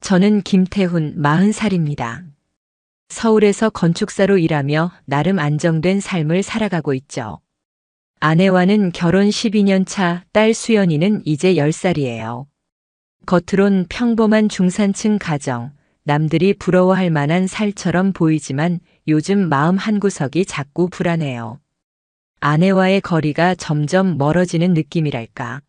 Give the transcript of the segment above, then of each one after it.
저는 김태훈 40살입니다. 서울에서 건축사로 일하며 나름 안정된 삶을 살아가고 있죠. 아내와는 결혼 12년 차 딸 수연이는 이제 10살이에요. 겉으론 평범한 중산층 가정, 남들이 부러워할 만한 살처럼 보이지만 요즘 마음 한구석이 자꾸 불안해요. 아내와의 거리가 점점 멀어지는 느낌이랄까.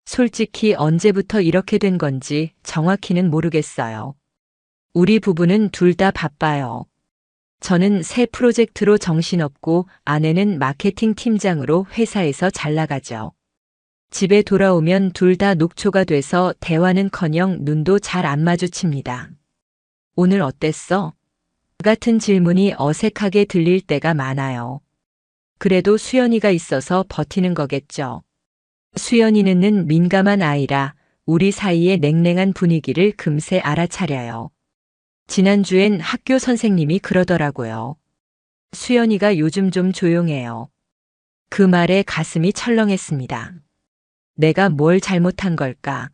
솔직히 언제부터 이렇게 된 건지 정확히는 모르겠어요. 우리 부부는 둘 다 바빠요. 저는 새 프로젝트로 정신없고 아내는 마케팅 팀장으로 회사에서 잘 나가죠. 집에 돌아오면 둘 다 녹초가 돼서 대화는커녕 눈도 잘 안 마주칩니다. 오늘 어땠어? 같은 질문이 어색하게 들릴 때가 많아요. 그래도 수연이가 있어서 버티는 거겠죠. 수연이는 민감한 아이라 우리 사이의 냉랭한 분위기를 금세 알아차려요. 지난주엔 학교 선생님이 그러더라고요. 수연이가 요즘 좀 조용해요. 그 말에 가슴이 철렁했습니다. 내가 뭘 잘못한 걸까?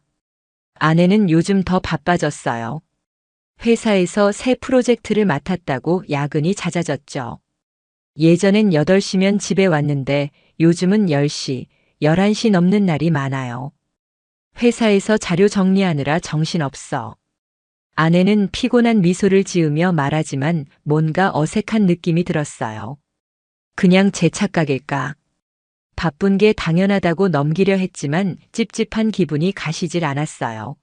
아내는 요즘 더 바빠졌어요. 회사에서 새 프로젝트를 맡았다고 야근이 잦아졌죠. 예전엔 8시면 집에 왔는데 요즘은 10시, 11시 넘는 날이 많아요. 회사에서 자료 정리하느라 정신없어. 아내는 피곤한 미소를 지으며 말하지만 뭔가 어색한 느낌이 들었어요. 그냥 제 착각일까? 바쁜 게 당연하다고 넘기려 했지만 찝찝한 기분이 가시질 않았어요.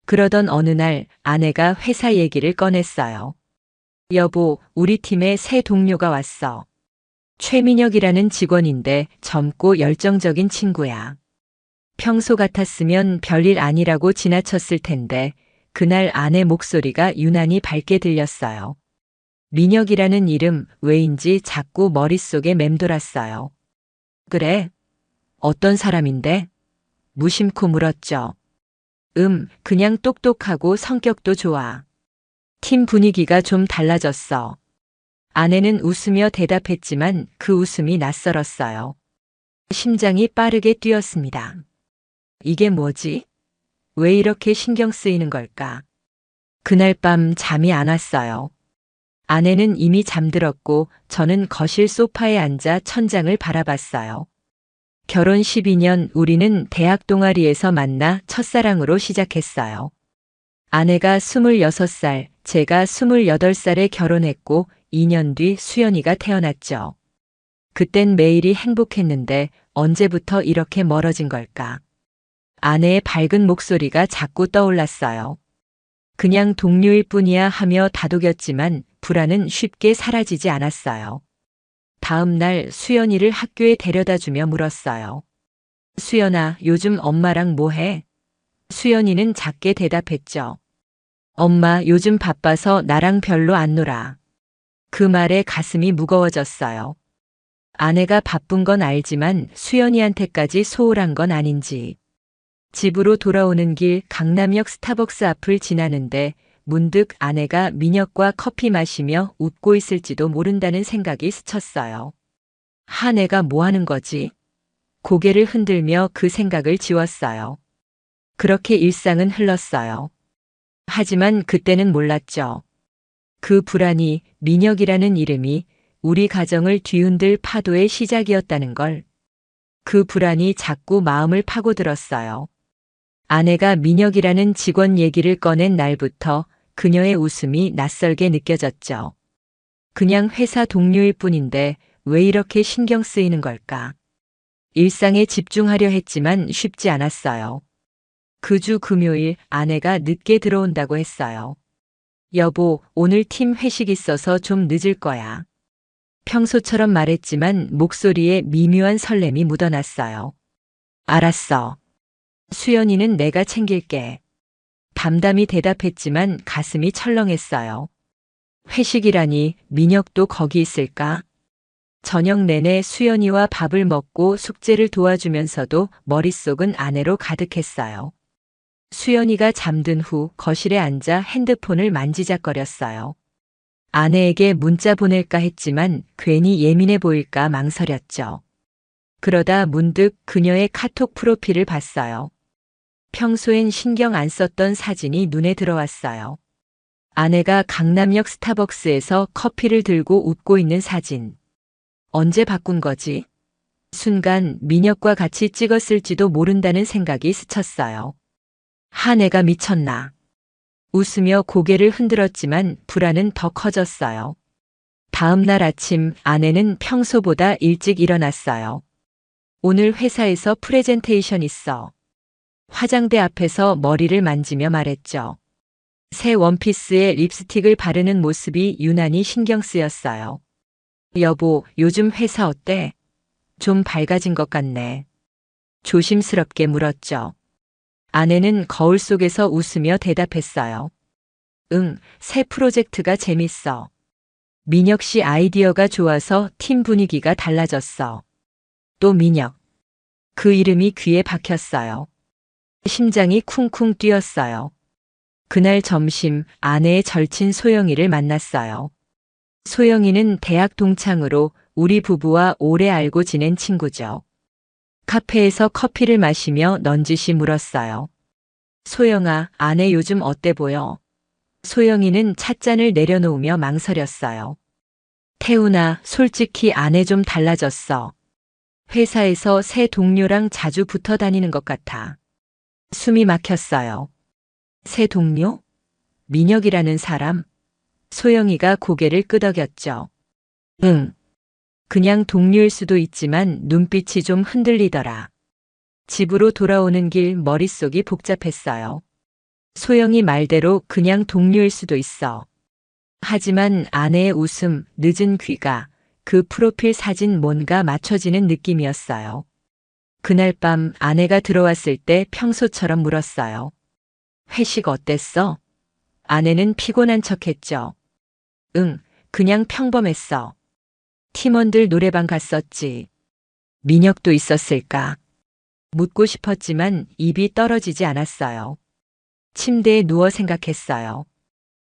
그러던 어느 날 아내가 회사 얘기를 꺼냈어요. 여보, 우리 팀에 새 동료가 왔어. 최민혁이라는 직원인데 젊고 열정적인 친구야. 평소 같았으면 별일 아니라고 지나쳤을 텐데 그날 아내 목소리가 유난히 밝게 들렸어요. 민혁이라는 이름 왜인지 자꾸 머릿속에 맴돌았어요. 그래? 어떤 사람인데? 무심코 물었죠. 그냥 똑똑하고 성격도 좋아. 팀 분위기가 좀 달라졌어. 아내는 웃으며 대답했지만 그 웃음이 낯설었어요. 심장이 빠르게 뛰었습니다. 이게 뭐지? 왜 이렇게 신경 쓰이는 걸까? 그날 밤 잠이 안 왔어요. 아내는 이미 잠들었고 저는 거실 소파에 앉아 천장을 바라봤어요. 결혼 12년 우리는 대학 동아리에서 만나 첫사랑으로 시작했어요. 아내가 26살, 제가 28살에 결혼했고 2년 뒤 수연이가 태어났죠. 그땐 매일이 행복했는데 언제부터 이렇게 멀어진 걸까? 아내의 밝은 목소리가 자꾸 떠올랐어요. 그냥 동료일 뿐이야 하며 다독였지만 불안은 쉽게 사라지지 않았어요. 다음 날 수연이를 학교에 데려다 주며 물었어요. 수연아, 요즘 엄마랑 뭐 해? 수연이는 작게 대답했죠. 엄마, 요즘 바빠서 나랑 별로 안 놀아. 그 말에 가슴이 무거워졌어요. 아내가 바쁜 건 알지만 수연이한테까지 소홀한 건 아닌지. 집으로 돌아오는 길 강남역 스타벅스 앞을 지나는데 문득 아내가 민혁과 커피 마시며 웃고 있을지도 모른다는 생각이 스쳤어요. 내가 뭐 하는 거지? 고개를 흔들며 그 생각을 지웠어요. 그렇게 일상은 흘렀어요. 하지만 그때는 몰랐죠. 그 불안이, 민혁이라는 이름이 우리 가정을 뒤흔들 파도의 시작이었다는 걸. 그 불안이 자꾸 마음을 파고들었어요. 아내가 민혁이라는 직원 얘기를 꺼낸 날부터 그녀의 웃음이 낯설게 느껴졌죠. 그냥 회사 동료일 뿐인데 왜 이렇게 신경 쓰이는 걸까? 일상에 집중하려 했지만 쉽지 않았어요. 그 주 금요일 아내가 늦게 들어온다고 했어요. 여보, 오늘 팀 회식 있어서 좀 늦을 거야. 평소처럼 말했지만 목소리에 미묘한 설렘이 묻어났어요. 알았어. 수연이는 내가 챙길게. 담담히 대답했지만 가슴이 철렁했어요. 회식이라니 민혁도 거기 있을까? 저녁 내내 수연이와 밥을 먹고 숙제를 도와주면서도 머릿속은 아내로 가득했어요. 수연이가 잠든 후 거실에 앉아 핸드폰을 만지작거렸어요. 아내에게 문자 보낼까 했지만 괜히 예민해 보일까 망설였죠. 그러다 문득 그녀의 카톡 프로필을 봤어요. 평소엔 신경 안 썼던 사진이 눈에 들어왔어요. 아내가 강남역 스타벅스에서 커피를 들고 웃고 있는 사진. 언제 바꾼 거지? 순간 민혁과 같이 찍었을지도 모른다는 생각이 스쳤어요. 내가 미쳤나? 웃으며 고개를 흔들었지만 불안은 더 커졌어요. 다음 날 아침 아내는 평소보다 일찍 일어났어요. 오늘 회사에서 프레젠테이션 있어. 화장대 앞에서 머리를 만지며 말했죠. 새 원피스에 립스틱을 바르는 모습이 유난히 신경 쓰였어요. 여보, 요즘 회사 어때? 좀 밝아진 것 같네. 조심스럽게 물었죠. 아내는 거울 속에서 웃으며 대답했어요. 응, 새 프로젝트가 재밌어. 민혁 씨 아이디어가 좋아서 팀 분위기가 달라졌어. 또 민혁. 그 이름이 귀에 박혔어요. 심장이 쿵쿵 뛰었어요. 그날 점심 아내의 절친 소영이를 만났어요. 소영이는 대학 동창으로 우리 부부와 오래 알고 지낸 친구죠. 카페에서 커피를 마시며 넌지시 물었어요. 소영아, 아내 요즘 어때 보여? 소영이는 찻잔을 내려놓으며 망설였어요. 태훈아, 솔직히 아내 좀 달라졌어. 회사에서 새 동료랑 자주 붙어 다니는 것 같아. 숨이 막혔어요. 새 동료? 민혁이라는 사람? 소영이가 고개를 끄덕였죠. 응. 그냥 동료일 수도 있지만 눈빛이 좀 흔들리더라. 집으로 돌아오는 길 머릿속이 복잡했어요. 소영이 말대로 그냥 동료일 수도 있어. 하지만 아내의 웃음, 늦은 귀가 그 프로필 사진 뭔가 맞춰지는 느낌이었어요. 그날 밤 아내가 들어왔을 때 평소처럼 물었어요. 회식 어땠어? 아내는 피곤한 척했죠. 응, 그냥 평범했어. 팀원들 노래방 갔었지. 민혁도 있었을까? 묻고 싶었지만 입이 떨어지지 않았어요. 침대에 누워 생각했어요.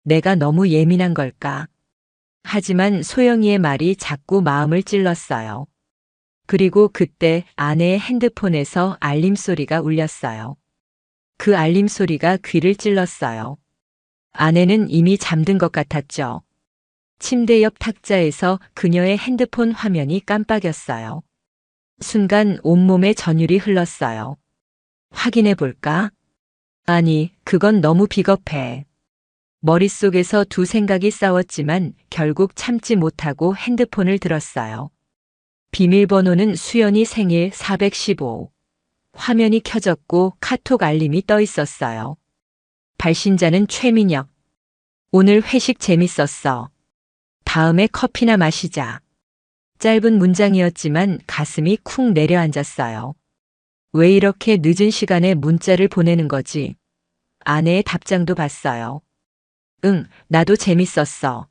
내가 너무 예민한 걸까? 하지만 소영이의 말이 자꾸 마음을 찔렀어요. 그리고 그때 아내의 핸드폰에서 알림 소리가 울렸어요. 그 알림 소리가 귀를 찔렀어요. 아내는 이미 잠든 것 같았죠. 침대 옆 탁자에서 그녀의 핸드폰 화면이 깜빡였어요. 순간 온몸에 전율이 흘렀어요. 확인해 볼까? 아니, 그건 너무 비겁해. 머릿속에서 두 생각이 싸웠지만 결국 참지 못하고 핸드폰을 들었어요. 비밀번호는 수연이 생일 415. 화면이 켜졌고 카톡 알림이 떠 있었어요. 발신자는 최민혁. 오늘 회식 재밌었어. 다음에 커피나 마시자. 짧은 문장이었지만 가슴이 쿵 내려앉았어요. 왜 이렇게 늦은 시간에 문자를 보내는 거지? 아내의 답장도 봤어요. 응, 나도 재밌었어.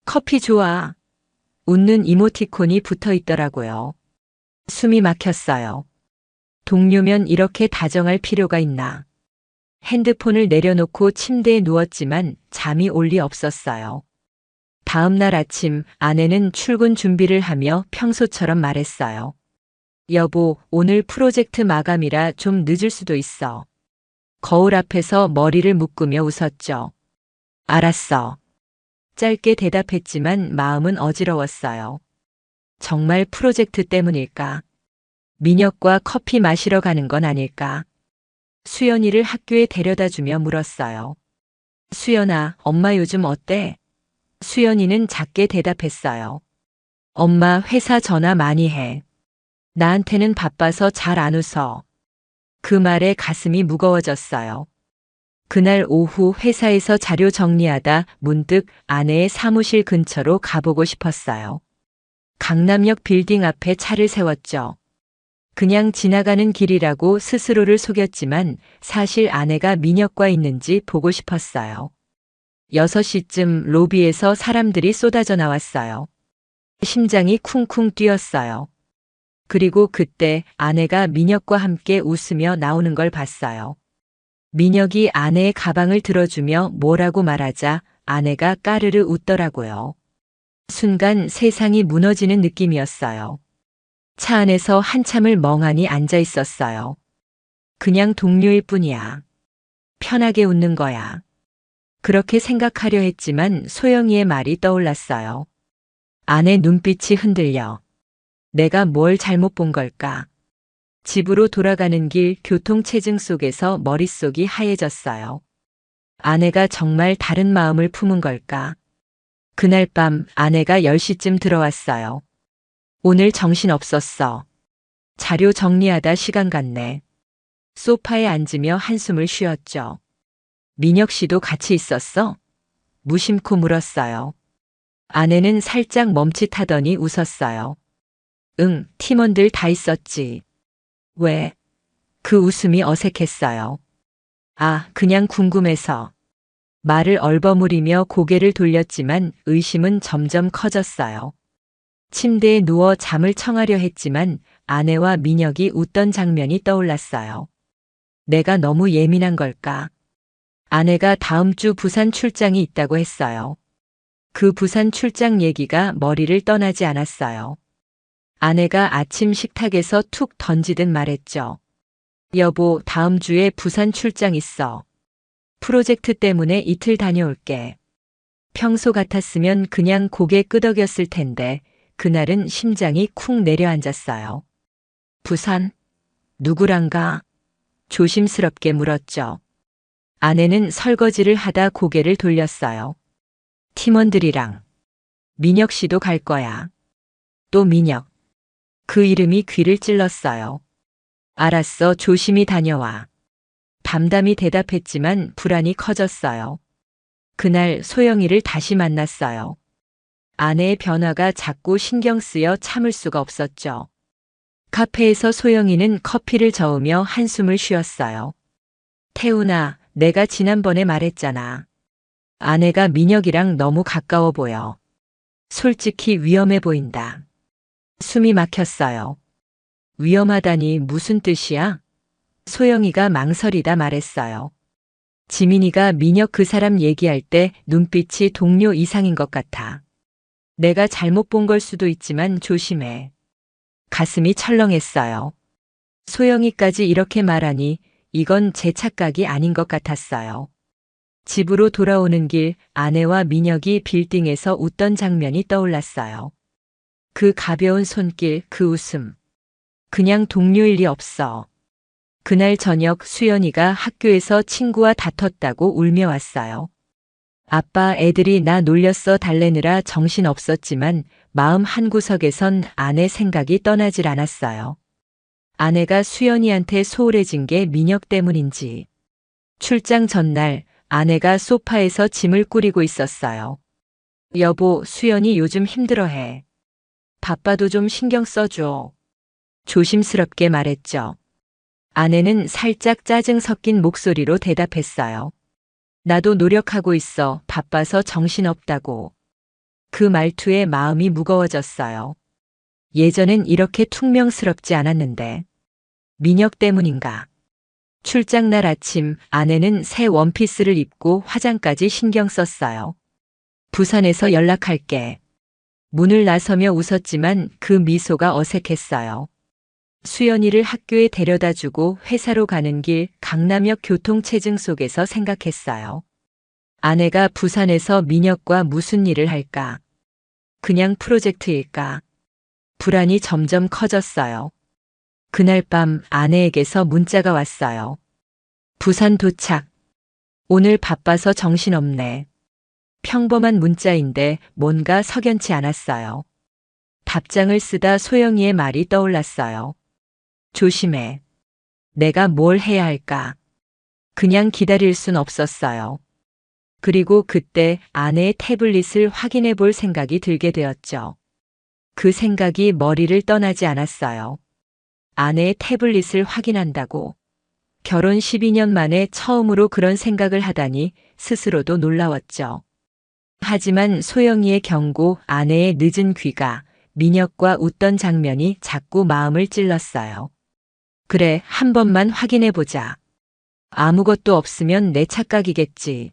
커피 좋아. 웃는 이모티콘이 붙어 있더라고요. 숨이 막혔어요. 동료면 이렇게 다정할 필요가 있나. 핸드폰을 내려놓고 침대에 누웠지만 잠이 올 리 없었어요. 다음 날 아침 아내는 출근 준비를 하며 평소처럼 말했어요. 여보, 오늘 프로젝트 마감이라 좀 늦을 수도 있어. 거울 앞에서 머리를 묶으며 웃었죠. 알았어. 짧게 대답했지만 마음은 어지러웠어요. 정말 프로젝트 때문일까? 민혁과 커피 마시러 가는 건 아닐까? 수연이를 학교에 데려다 주며 물었어요. 수연아, 엄마 요즘 어때? 수연이는 작게 대답했어요. 엄마 회사 전화 많이 해. 나한테는 바빠서 잘 안 웃어. 그 말에 가슴이 무거워졌어요. 그날 오후 회사에서 자료 정리하다 문득 아내의 사무실 근처로 가보고 싶었어요. 강남역 빌딩 앞에 차를 세웠죠. 그냥 지나가는 길이라고 스스로를 속였지만 사실 아내가 민혁과 있는지 보고 싶었어요. 6시쯤 로비에서 사람들이 쏟아져 나왔어요. 심장이 쿵쿵 뛰었어요. 그리고 그때 아내가 민혁과 함께 웃으며 나오는 걸 봤어요. 민혁이 아내의 가방을 들어주며 뭐라고 말하자 아내가 까르르 웃더라고요. 순간 세상이 무너지는 느낌이었어요. 차 안에서 한참을 멍하니 앉아 있었어요. 그냥 동료일 뿐이야. 편하게 웃는 거야. 그렇게 생각하려 했지만 소영이의 말이 떠올랐어요. 아내 눈빛이 흔들려. 내가 뭘 잘못 본 걸까? 집으로 돌아가는 길 교통체증 속에서 머릿속이 하얘졌어요. 아내가 정말 다른 마음을 품은 걸까? 그날 밤 아내가 10시쯤 들어왔어요. 오늘 정신 없었어. 자료 정리하다 시간 갔네. 소파에 앉으며 한숨을 쉬었죠. 민혁 씨도 같이 있었어? 무심코 물었어요. 아내는 살짝 멈칫하더니 웃었어요. 응, 팀원들 다 있었지. 왜? 그 웃음이 어색했어요. 아, 그냥 궁금해서. 말을 얼버무리며 고개를 돌렸지만 의심은 점점 커졌어요. 침대에 누워 잠을 청하려 했지만 아내와 민혁이 웃던 장면이 떠올랐어요. 내가 너무 예민한 걸까? 아내가 다음 주 부산 출장이 있다고 했어요. 그 부산 출장 얘기가 머리를 떠나지 않았어요. 아내가 아침 식탁에서 툭 던지듯 말했죠. 여보, 다음 주에 부산 출장 있어. 프로젝트 때문에 이틀 다녀올게. 평소 같았으면 그냥 고개 끄덕였을 텐데 그날은 심장이 쿵 내려앉았어요. 부산? 누구랑가? 조심스럽게 물었죠. 아내는 설거지를 하다 고개를 돌렸어요. 팀원들이랑. 민혁 씨도 갈 거야. 또 민혁. 그 이름이 귀를 찔렀어요. 알았어, 조심히 다녀와. 담담히 대답했지만 불안이 커졌어요. 그날 소영이를 다시 만났어요. 아내의 변화가 자꾸 신경 쓰여 참을 수가 없었죠. 카페에서 소영이는 커피를 저으며 한숨을 쉬었어요. 태훈아, 내가 지난번에 말했잖아. 아내가 민혁이랑 너무 가까워 보여. 솔직히 위험해 보인다. 숨이 막혔어요. 위험하다니 무슨 뜻이야? 소영이가 망설이다 말했어요. 지민이가 민혁 그 사람 얘기할 때 눈빛이 동료 이상인 것 같아. 내가 잘못 본 걸 수도 있지만 조심해. 가슴이 철렁했어요. 소영이까지 이렇게 말하니 이건 제 착각이 아닌 것 같았어요. 집으로 돌아오는 길 아내와 민혁이 빌딩에서 웃던 장면이 떠올랐어요. 그 가벼운 손길, 그 웃음. 그냥 동료일 리 없어. 그날 저녁 수연이가 학교에서 친구와 다퉜다고 울며 왔어요. 아빠, 애들이 나 놀렸어 달래느라 정신 없었지만 마음 한구석에선 아내 생각이 떠나질 않았어요. 아내가 수연이한테 소홀해진 게 민혁 때문인지. 출장 전날 아내가 소파에서 짐을 꾸리고 있었어요. 여보, 수연이 요즘 힘들어해. 바빠도 좀 신경 써줘. 조심스럽게 말했죠. 아내는 살짝 짜증 섞인 목소리로 대답했어요. 나도 노력하고 있어. 바빠서 정신없다고. 그 말투에 마음이 무거워졌어요. 예전엔 이렇게 퉁명스럽지 않았는데. 민혁 때문인가? 출장날 아침 아내는 새 원피스를 입고 화장까지 신경 썼어요. 부산에서 연락할게. 문을 나서며 웃었지만 그 미소가 어색했어요. 수연이를 학교에 데려다 주고 회사로 가는 길 강남역 교통체증 속에서 생각했어요. 아내가 부산에서 민혁과 무슨 일을 할까? 그냥 프로젝트일까? 불안이 점점 커졌어요. 그날 밤 아내에게서 문자가 왔어요. 부산 도착. 오늘 바빠서 정신없네. 평범한 문자인데 뭔가 석연치 않았어요. 답장을 쓰다 소영이의 말이 떠올랐어요. 조심해. 내가 뭘 해야 할까? 그냥 기다릴 순 없었어요. 그리고 그때 아내의 태블릿을 확인해 볼 생각이 들게 되었죠. 그 생각이 머리를 떠나지 않았어요. 아내의 태블릿을 확인한다고. 결혼 12년 만에 처음으로 그런 생각을 하다니 스스로도 놀라웠죠. 하지만 소영이의 경고, 아내의 늦은 귀가, 민혁과 웃던 장면이 자꾸 마음을 찔렀어요. 그래, 한 번만 확인해보자. 아무것도 없으면 내 착각이겠지.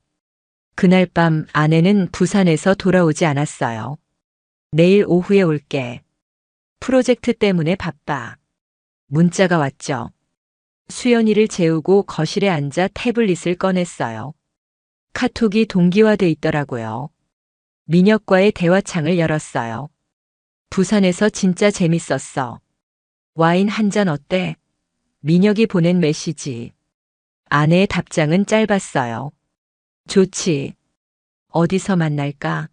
그날 밤 아내는 부산에서 돌아오지 않았어요. 내일 오후에 올게. 프로젝트 때문에 바빠. 문자가 왔죠. 수연이를 재우고 거실에 앉아 태블릿을 꺼냈어요. 카톡이 동기화돼 있더라고요. 민혁과의 대화창을 열었어요. 부산에서 진짜 재밌었어. 와인 한 잔 어때? 민혁이 보낸 메시지. 아내의 답장은 짧았어요. 좋지. 어디서 만날까?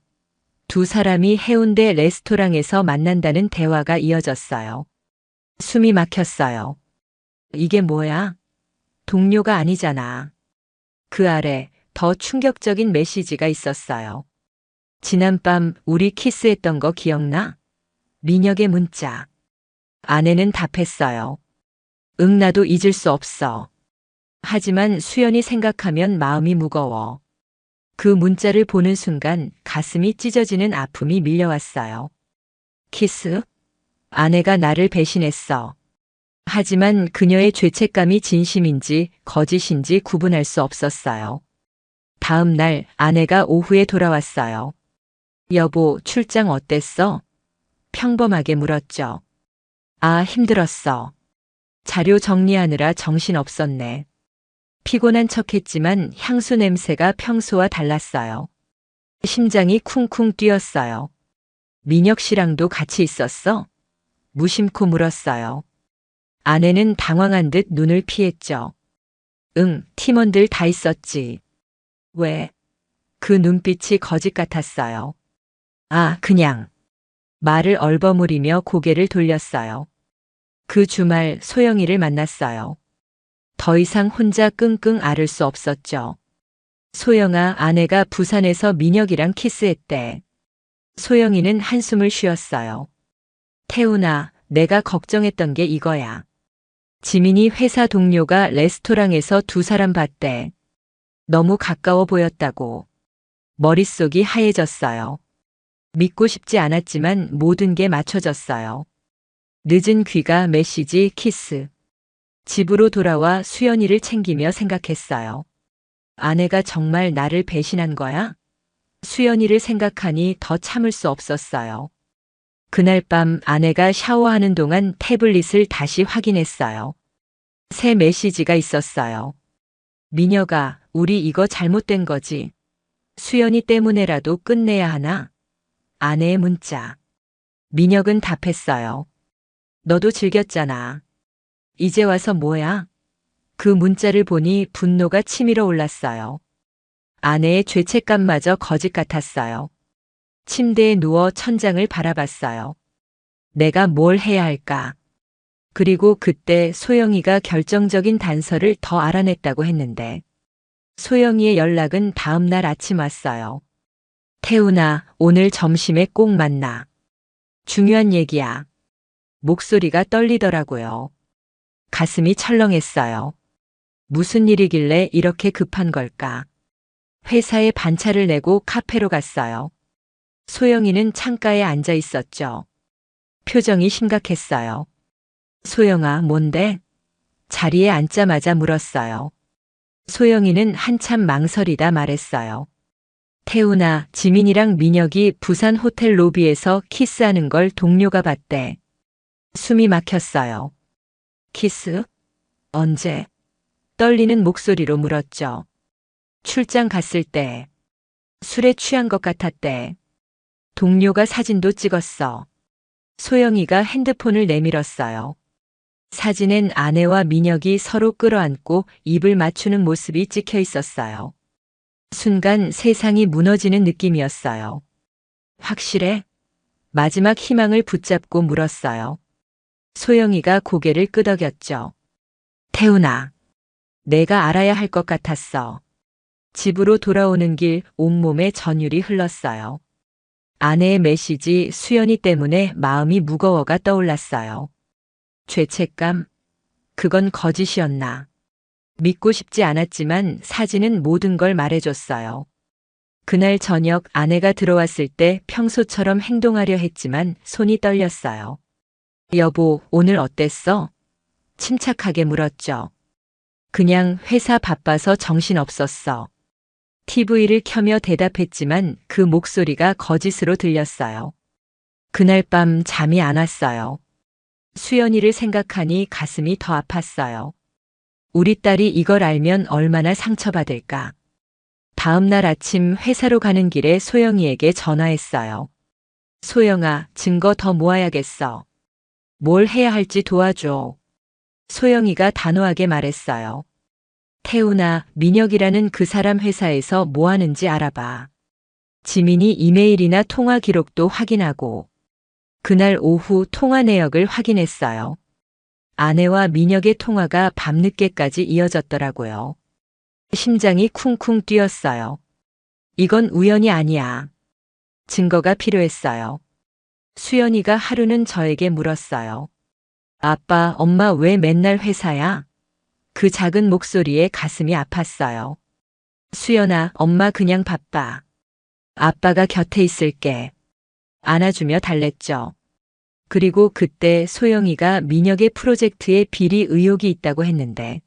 두 사람이 해운대 레스토랑에서 만난다는 대화가 이어졌어요. 숨이 막혔어요. 이게 뭐야? 동료가 아니잖아. 그 아래 더 충격적인 메시지가 있었어요. 지난밤 우리 키스했던 거 기억나? 민혁의 문자. 아내는 답했어요. 응, 나도 잊을 수 없어. 하지만 수연이 생각하면 마음이 무거워. 그 문자를 보는 순간 가슴이 찢어지는 아픔이 밀려왔어요. 키스? 아내가 나를 배신했어. 하지만 그녀의 죄책감이 진심인지 거짓인지 구분할 수 없었어요. 다음 날 아내가 오후에 돌아왔어요. 여보, 출장 어땠어? 평범하게 물었죠. 아, 힘들었어. 자료 정리하느라 정신 없었네. 피곤한 척했지만 향수 냄새가 평소와 달랐어요. 심장이 쿵쿵 뛰었어요. 민혁 씨랑도 같이 있었어? 무심코 물었어요. 아내는 당황한 듯 눈을 피했죠. 응, 팀원들 다 있었지. 왜? 그 눈빛이 거짓 같았어요. 아, 그냥. 말을 얼버무리며 고개를 돌렸어요. 그 주말 소영이를 만났어요. 더 이상 혼자 끙끙 앓을 수 없었죠. 소영아, 아내가 부산에서 민혁이랑 키스했대. 소영이는 한숨을 쉬었어요. 태훈아, 내가 걱정했던 게 이거야. 지민이 회사 동료가 레스토랑에서 두 사람 봤대. 너무 가까워 보였다고. 머릿속이 하얘졌어요. 믿고 싶지 않았지만 모든 게 맞춰졌어요. 늦은 귀가 메시지 키스. 집으로 돌아와 수연이를 챙기며 생각했어요. 아내가 정말 나를 배신한 거야? 수연이를 생각하니 더 참을 수 없었어요. 그날 밤 아내가 샤워하는 동안 태블릿을 다시 확인했어요. 새 메시지가 있었어요. 민혁아, 우리 이거 잘못된 거지. 수연이 때문에라도 끝내야 하나? 아내의 문자. 민혁은 답했어요. 너도 즐겼잖아. 이제 와서 뭐야? 그 문자를 보니 분노가 치밀어 올랐어요. 아내의 죄책감마저 거짓 같았어요. 침대에 누워 천장을 바라봤어요. 내가 뭘 해야 할까? 그리고 그때 소영이가 결정적인 단서를 더 알아냈다고 했는데 소영이의 연락은 다음 날 아침 왔어요. 태훈아, 오늘 점심에 꼭 만나. 중요한 얘기야. 목소리가 떨리더라고요. 가슴이 철렁했어요. 무슨 일이길래 이렇게 급한 걸까? 회사에 반차를 내고 카페로 갔어요. 소영이는 창가에 앉아 있었죠. 표정이 심각했어요. 소영아, 뭔데? 자리에 앉자마자 물었어요. 소영이는 한참 망설이다 말했어요. 태훈아, 지민이랑 민혁이 부산 호텔 로비에서 키스하는 걸 동료가 봤대. 숨이 막혔어요. 키스? 언제? 떨리는 목소리로 물었죠. 출장 갔을 때. 술에 취한 것 같았대. 동료가 사진도 찍었어. 소영이가 핸드폰을 내밀었어요. 사진엔 아내와 민혁이 서로 끌어안고 입을 맞추는 모습이 찍혀 있었어요. 순간 세상이 무너지는 느낌이었어요. 확실해? 마지막 희망을 붙잡고 물었어요. 소영이가 고개를 끄덕였죠. 태훈아, 내가 알아야 할 것 같았어. 집으로 돌아오는 길 온몸에 전율이 흘렀어요. 아내의 메시지 수연이 때문에 마음이 무거워가 떠올랐어요. 죄책감? 그건 거짓이었나? 믿고 싶지 않았지만 사진은 모든 걸 말해줬어요. 그날 저녁 아내가 들어왔을 때 평소처럼 행동하려 했지만 손이 떨렸어요. 여보, 오늘 어땠어? 침착하게 물었죠. 그냥 회사 바빠서 정신없었어. TV를 켜며 대답했지만 그 목소리가 거짓으로 들렸어요. 그날 밤 잠이 안 왔어요. 수연이를 생각하니 가슴이 더 아팠어요. 우리 딸이 이걸 알면 얼마나 상처받을까. 다음 날 아침 회사로 가는 길에 소영이에게 전화했어요. 소영아, 증거 더 모아야겠어. 뭘 해야 할지 도와줘. 소영이가 단호하게 말했어요. 태훈아, 민혁이라는 그 사람 회사에서 뭐 하는지 알아봐. 지민이 이메일이나 통화 기록도 확인하고 그날 오후 통화 내역을 확인했어요. 아내와 민혁의 통화가 밤늦게까지 이어졌더라고요. 심장이 쿵쿵 뛰었어요. 이건 우연이 아니야. 증거가 필요했어요. 수연이가 하루는 저에게 물었어요. 아빠, 엄마 왜 맨날 회사야? 그 작은 목소리에 가슴이 아팠어요. 수연아, 엄마 그냥 바빠. 아빠가 곁에 있을게. 안아주며 달랬죠. 그리고 그때 소영이가 민혁의 프로젝트에 비리 의혹이 있다고 했는데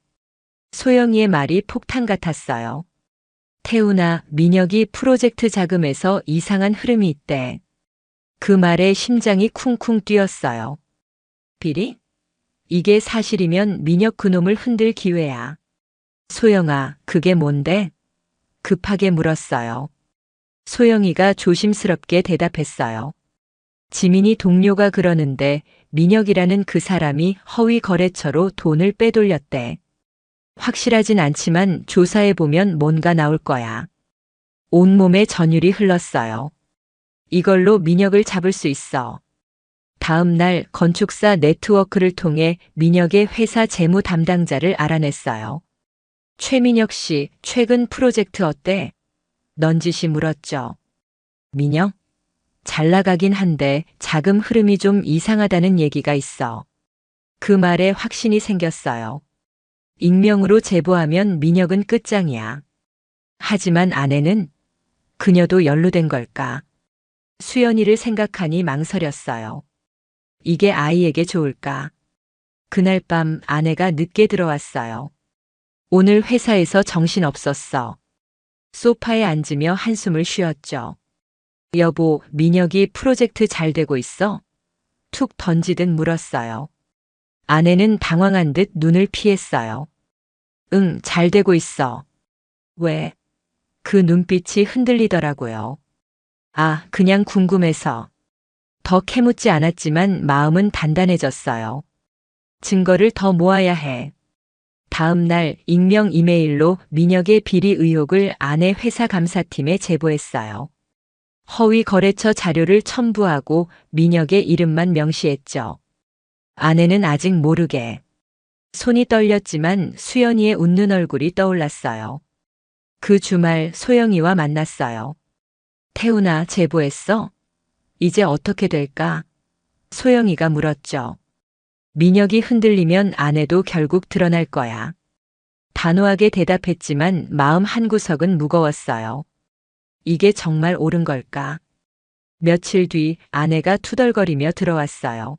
소영이의 말이 폭탄 같았어요. 태훈아, 민혁이 프로젝트 자금에서 이상한 흐름이 있대. 그 말에 심장이 쿵쿵 뛰었어요. 비리? 이게 사실이면 민혁 그놈을 흔들 기회야. 소영아, 그게 뭔데? 급하게 물었어요. 소영이가 조심스럽게 대답했어요. 지민이 동료가 그러는데 민혁이라는 그 사람이 허위 거래처로 돈을 빼돌렸대. 확실하진 않지만 조사해보면 뭔가 나올 거야. 온몸에 전율이 흘렀어요. 이걸로 민혁을 잡을 수 있어. 다음 날 건축사 네트워크를 통해 민혁의 회사 재무 담당자를 알아냈어요. 최민혁 씨, 최근 프로젝트 어때? 넌지시 물었죠. 민혁? 잘 나가긴 한데 자금 흐름이 좀 이상하다는 얘기가 있어. 그 말에 확신이 생겼어요. 익명으로 제보하면 민혁은 끝장이야. 하지만 아내는 그녀도 연루된 걸까? 수연이를 생각하니 망설였어요. 이게 아이에게 좋을까? 그날 밤 아내가 늦게 들어왔어요. 오늘 회사에서 정신없었어. 소파에 앉으며 한숨을 쉬었죠. 여보, 민혁이 프로젝트 잘 되고 있어? 툭 던지듯 물었어요. 아내는 당황한 듯 눈을 피했어요. 응, 잘 되고 있어. 왜? 그 눈빛이 흔들리더라고요. 아, 그냥 궁금해서. 더 캐묻지 않았지만 마음은 단단해졌어요. 증거를 더 모아야 해. 다음 날 익명 이메일로 민혁의 비리 의혹을 아내 회사 감사팀에 제보했어요. 허위 거래처 자료를 첨부하고 민혁의 이름만 명시했죠. 아내는 아직 모르게. 손이 떨렸지만 수연이의 웃는 얼굴이 떠올랐어요. 그 주말 소영이와 만났어요. 태훈아, 제보했어? 이제 어떻게 될까? 소영이가 물었죠. 민혁이 흔들리면 아내도 결국 드러날 거야. 단호하게 대답했지만 마음 한구석은 무거웠어요. 이게 정말 옳은 걸까? 며칠 뒤 아내가 투덜거리며 들어왔어요.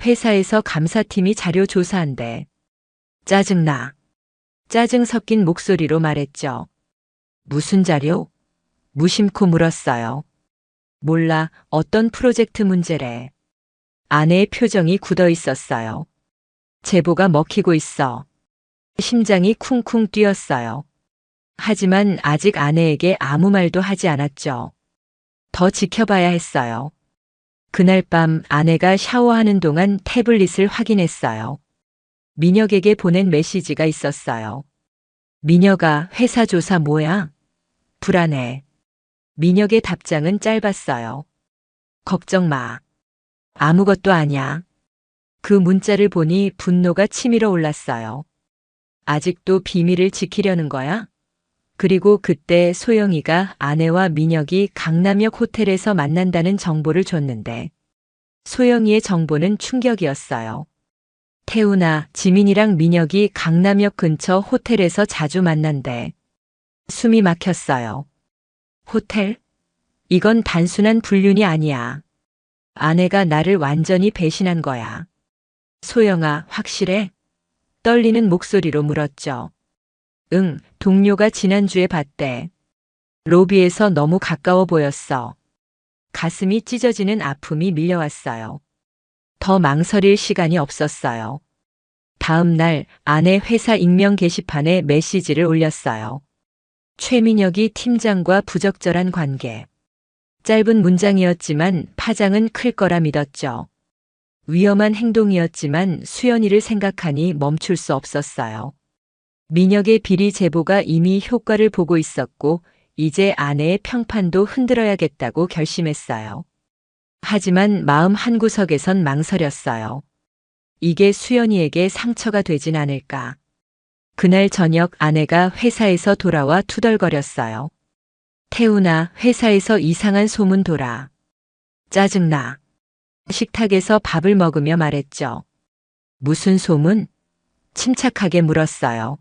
회사에서 감사팀이 자료 조사한대. 짜증나. 짜증 섞인 목소리로 말했죠. 무슨 자료? 무심코 물었어요. 몰라, 어떤 프로젝트 문제래. 아내의 표정이 굳어 있었어요. 제보가 먹히고 있어. 심장이 쿵쿵 뛰었어요. 하지만 아직 아내에게 아무 말도 하지 않았죠. 더 지켜봐야 했어요. 그날 밤 아내가 샤워하는 동안 태블릿을 확인했어요. 민혁에게 보낸 메시지가 있었어요. 민혁아, 회사 조사 뭐야? 불안해. 민혁의 답장은 짧았어요. 걱정 마. 아무것도 아냐. 그 문자를 보니 분노가 치밀어 올랐어요. 아직도 비밀을 지키려는 거야? 그리고 그때 소영이가 아내와 민혁이 강남역 호텔에서 만난다는 정보를 줬는데 소영이의 정보는 충격이었어요. 태훈아, 지민이랑 민혁이 강남역 근처 호텔에서 자주 만난대. 숨이 막혔어요. 호텔? 이건 단순한 불륜이 아니야. 아내가 나를 완전히 배신한 거야. 소영아, 확실해? 떨리는 목소리로 물었죠. 응, 동료가 지난주에 봤대. 로비에서 너무 가까워 보였어. 가슴이 찢어지는 아픔이 밀려왔어요. 더 망설일 시간이 없었어요. 다음 날 아내 회사 익명 게시판에 메시지를 올렸어요. 최민혁이 팀장과 부적절한 관계. 짧은 문장이었지만 파장은 클 거라 믿었죠. 위험한 행동이었지만 수연이를 생각하니 멈출 수 없었어요. 민혁의 비리 제보가 이미 효과를 보고 있었고 이제 아내의 평판도 흔들어야겠다고 결심했어요. 하지만 마음 한구석에선 망설였어요. 이게 수연이에게 상처가 되진 않을까. 그날 저녁 아내가 회사에서 돌아와 투덜거렸어요. 태훈아, 회사에서 이상한 소문 돌아. 짜증나. 식탁에서 밥을 먹으며 말했죠. 무슨 소문? 침착하게 물었어요.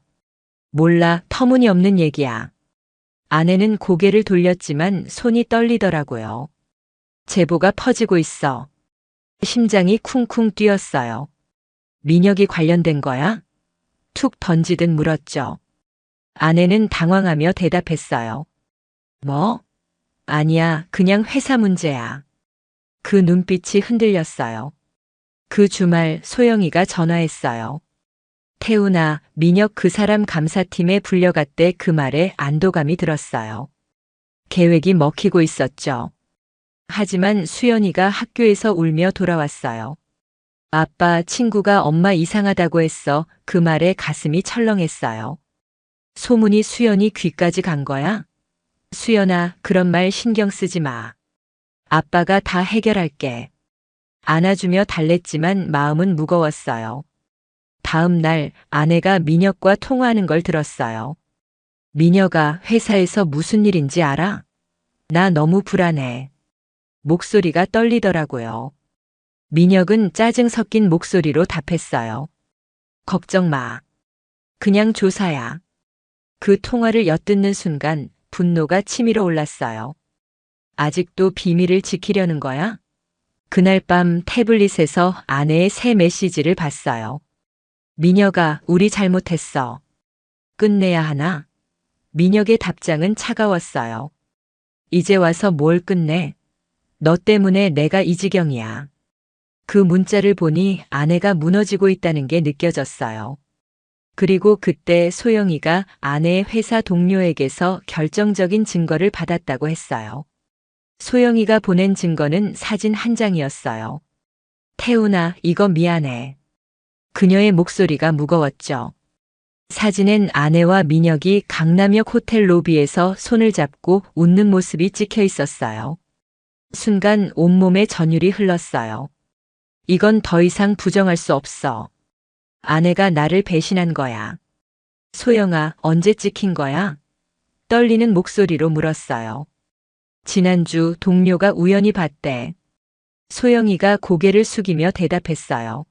몰라, 터무니없는 얘기야. 아내는 고개를 돌렸지만 손이 떨리더라고요. 제보가 퍼지고 있어. 심장이 쿵쿵 뛰었어요. 민혁이 관련된 거야? 툭 던지듯 물었죠. 아내는 당황하며 대답했어요. 뭐? 아니야, 그냥 회사 문제야. 그 눈빛이 흔들렸어요. 그 주말 소영이가 전화했어요. 태훈아, 민혁 그 사람 감사팀에 불려갔대. 그 말에 안도감이 들었어요. 계획이 먹히고 있었죠. 하지만 수연이가 학교에서 울며 돌아왔어요. 아빠, 친구가 엄마 이상하다고 했어. 그 말에 가슴이 철렁했어요. 소문이 수연이 귀까지 간 거야? 수연아, 그런 말 신경 쓰지 마. 아빠가 다 해결할게. 안아주며 달랬지만 마음은 무거웠어요. 다음 날 아내가 민혁과 통화하는 걸 들었어요. 민혁아, 회사에서 무슨 일인지 알아? 나 너무 불안해. 목소리가 떨리더라고요. 민혁은 짜증 섞인 목소리로 답했어요. 걱정 마. 그냥 조사야. 그 통화를 엿듣는 순간 분노가 치밀어 올랐어요. 아직도 비밀을 지키려는 거야? 그날 밤 태블릿에서 아내의 새 메시지를 봤어요. 민혁아, 우리 잘못했어. 끝내야 하나? 민혁의 답장은 차가웠어요. 이제 와서 뭘 끝내? 너 때문에 내가 이 지경이야. 그 문자를 보니 아내가 무너지고 있다는 게 느껴졌어요. 그리고 그때 소영이가 아내의 회사 동료에게서 결정적인 증거를 받았다고 했어요. 소영이가 보낸 증거는 사진 한 장이었어요. 태훈아, 이거 미안해. 그녀의 목소리가 무거웠죠. 사진엔 아내와 민혁이 강남역 호텔 로비에서 손을 잡고 웃는 모습이 찍혀 있었어요. 순간 온몸에 전율이 흘렀어요. 이건 더 이상 부정할 수 없어. 아내가 나를 배신한 거야. 소영아, 언제 찍힌 거야? 떨리는 목소리로 물었어요. 지난주 동료가 우연히 봤대. 소영이가 고개를 숙이며 대답했어요.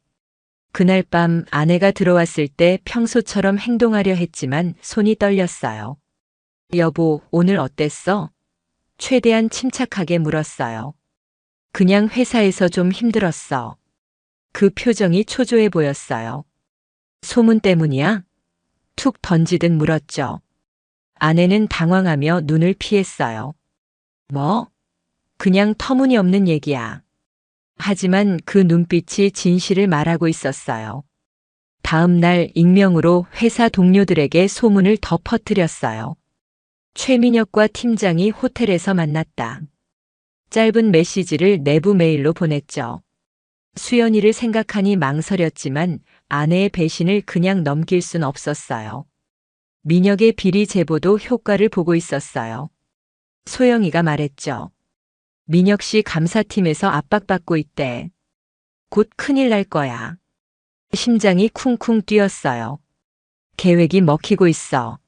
그날 밤 아내가 들어왔을 때 평소처럼 행동하려 했지만 손이 떨렸어요. 여보, 오늘 어땠어? 최대한 침착하게 물었어요. 그냥 회사에서 좀 힘들었어. 그 표정이 초조해 보였어요. 소문 때문이야? 툭 던지듯 물었죠. 아내는 당황하며 눈을 피했어요. 뭐? 그냥 터무니없는 얘기야. 하지만 그 눈빛이 진실을 말하고 있었어요. 다음 날 익명으로 회사 동료들에게 소문을 더 퍼뜨렸어요. 최민혁과 팀장이 호텔에서 만났다. 짧은 메시지를 내부 메일로 보냈죠. 수연이를 생각하니 망설였지만 아내의 배신을 그냥 넘길 순 없었어요. 민혁의 비리 제보도 효과를 보고 있었어요. 소영이가 말했죠. 민혁 씨 감사팀에서 압박받고 있대. 곧 큰일 날 거야. 심장이 쿵쿵 뛰었어요. 계획이 먹히고 있어.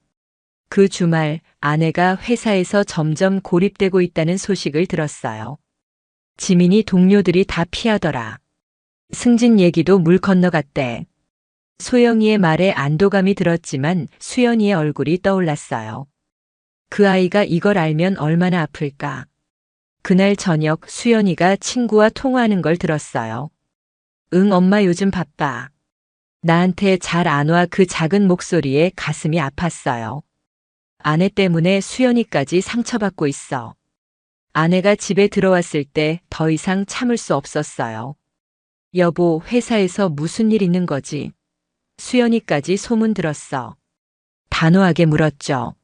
그 주말 아내가 회사에서 점점 고립되고 있다는 소식을 들었어요. 지민이 동료들이 다 피하더라. 승진 얘기도 물 건너갔대. 소영이의 말에 안도감이 들었지만 수연이의 얼굴이 떠올랐어요. 그 아이가 이걸 알면 얼마나 아플까. 그날 저녁 수연이가 친구와 통화하는 걸 들었어요. 응, 엄마 요즘 바빠. 나한테 잘 안 와. 그 작은 목소리에 가슴이 아팠어요. 아내 때문에 수연이까지 상처받고 있어. 아내가 집에 들어왔을 때 더 이상 참을 수 없었어요. 여보, 회사에서 무슨 일 있는 거지? 수연이까지 소문 들었어. 단호하게 물었죠.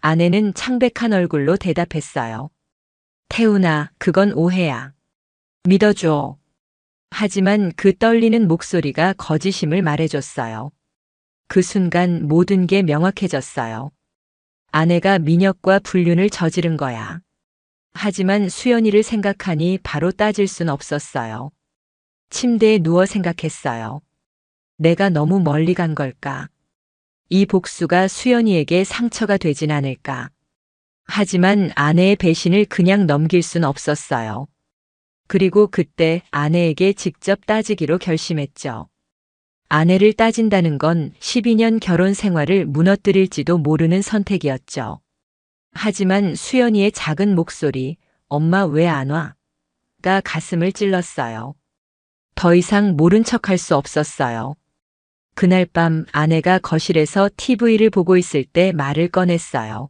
아내는 창백한 얼굴로 대답했어요. 태훈아, 그건 오해야. 믿어줘. 하지만 그 떨리는 목소리가 거짓임을 말해줬어요. 그 순간 모든 게 명확해졌어요. 아내가 민혁과 불륜을 저지른 거야. 하지만 수연이를 생각하니 바로 따질 순 없었어요. 침대에 누워 생각했어요. 내가 너무 멀리 간 걸까? 이 복수가 수연이에게 상처가 되진 않을까? 하지만 아내의 배신을 그냥 넘길 순 없었어요. 그리고 그때 아내에게 직접 따지기로 결심했죠. 아내를 따진다는 건 12년 결혼 생활을 무너뜨릴지도 모르는 선택이었죠. 하지만 수연이의 작은 목소리, 엄마 왜 안 와? 가 가슴을 찔렀어요. 더 이상 모른 척할 수 없었어요. 그날 밤 아내가 거실에서 TV를 보고 있을 때 말을 꺼냈어요.